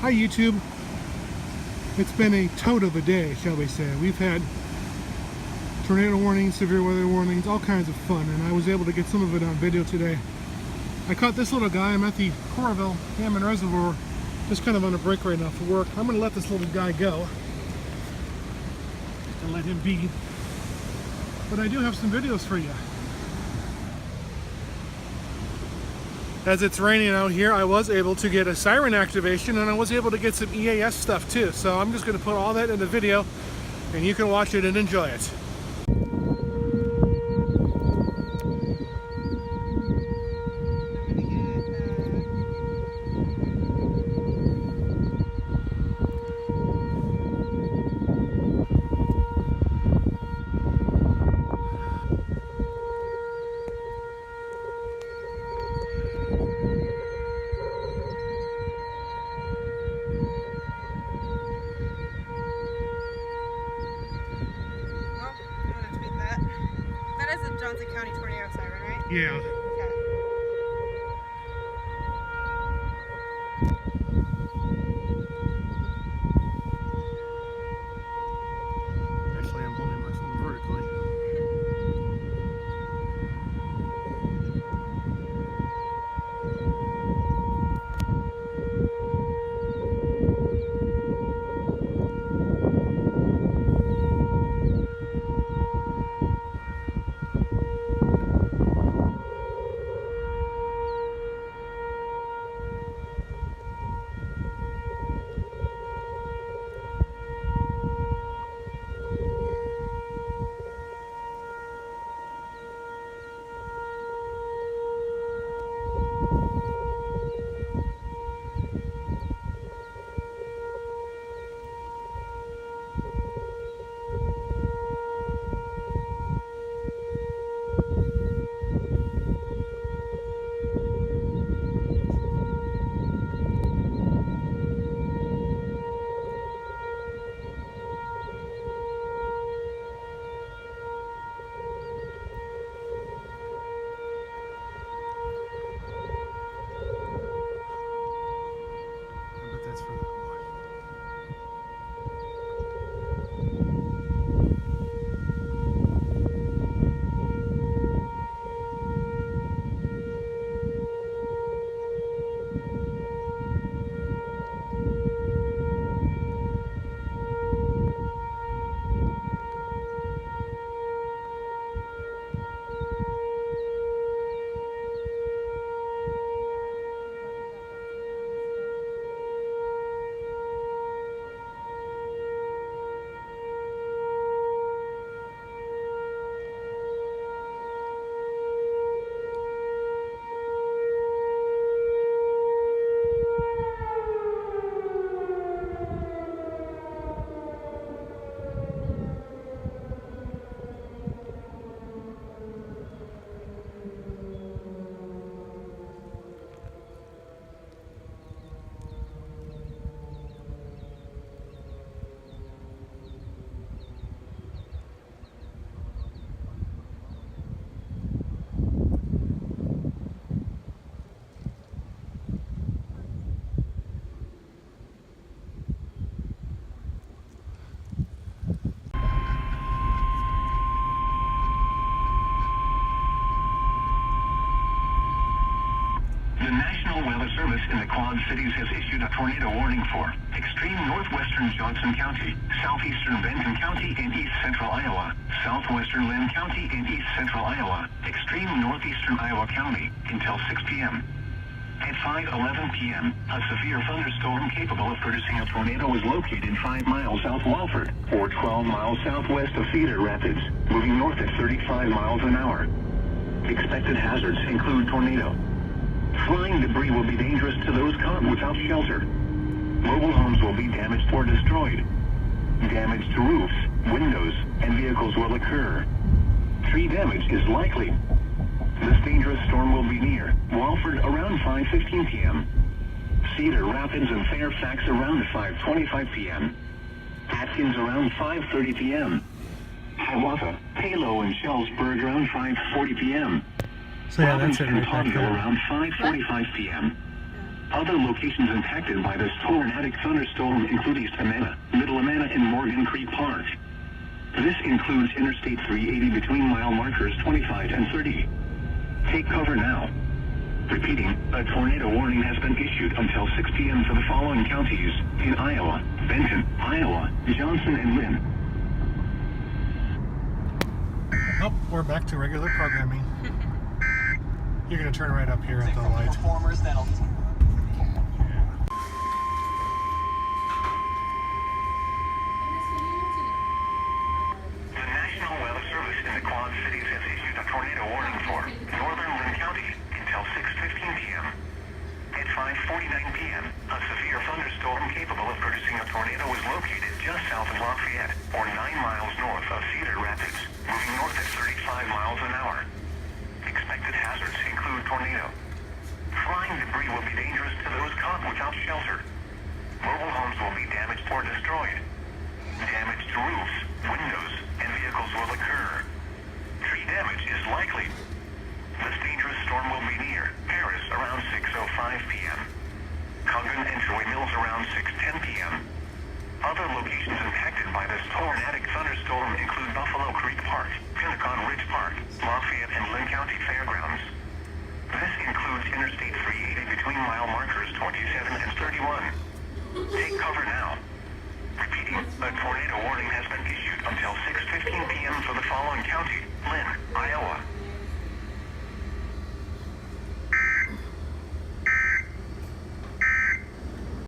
Hi YouTube. It's been a toad of a day, shall we say. We've had tornado warnings, severe weather warnings, all kinds of fun, and I was able to get some of it on video today. I caught this little guy. I'm at the Coralville Hammond Reservoir, just kind of on a break right now for work. I'm going to let this little guy go and let him be. But I do have some videos for you. As it's raining out here, I was able to get a siren activation, and I was able to get some EAS stuff too. So I'm just going to put all that in the video, and you can watch it and enjoy it. Johnson County tornado siren, right? Yeah. Okay. Actually, I'm holding my phone vertically. That's for that one. The National Weather Service in the Quad Cities has issued a tornado warning for extreme northwestern Johnson County, southeastern Benton County and east central Iowa, southwestern Lynn County and east central Iowa, extreme northeastern Iowa County until 6 p.m. At 5:11 p.m., a severe thunderstorm capable of producing a tornado was located 5 miles south Walford, or 12 miles southwest of Cedar Rapids, moving north at 35 miles an hour. Expected hazards include tornado. Flying debris will be dangerous to those caught without shelter. Mobile homes will be damaged or destroyed. Damage to roofs, windows, and vehicles will occur. Tree damage is likely. This dangerous storm will be near Walford around 5:15 p.m. Cedar Rapids and Fairfax around 5:25 p.m. Atkins around 5:30 p.m. Hiawatha, Palo, and Shellsburg around 5:40 p.m. So yeah, that's it Robinson and right back Toddville there. around 5:45 p.m. Other locations impacted by this tornadic thunderstorm include East Amana, Middle Amana, and Morgan Creek Park. This includes Interstate 380 between mile markers 25 and 30. Take cover now. Repeating, a tornado warning has been issued until 6 p.m. for the following counties in Iowa: Benton, Iowa, Johnson, and Lynn. Oh, we're back to regular programming. You're going to turn right up here at the light. Performers that'll The National Weather Service in the Quad Cities has issued a tornado warning for northern Lynn County until 6:15 p.m. At 5:49 p.m., a severe thunderstorm capable of producing a tornado was located just south of Lafayette, or 9 miles north of Cedar Rapids, moving north at 35 miles an hour. Expected hazards include tornado. Flying debris will be dangerous to those caught without shelter. Mobile homes will be damaged or destroyed. Damage to roofs, windows, and vehicles will occur. Tree damage is likely. This dangerous storm will be near Paris around 6:05 p.m. Coggan and Troy Mills around 6:10 p.m. Other locations impacted by this tornadic thunderstorm include Buffalo Creek Park, Pinnacon Ridge Park, Lafayette, and Lynn County Fairgrounds. This includes Interstate 380 between mile markers 27 and 31. Take cover now. Repeating, a tornado warning has been issued until 6:15 p.m. for the following county: Lynn, Iowa,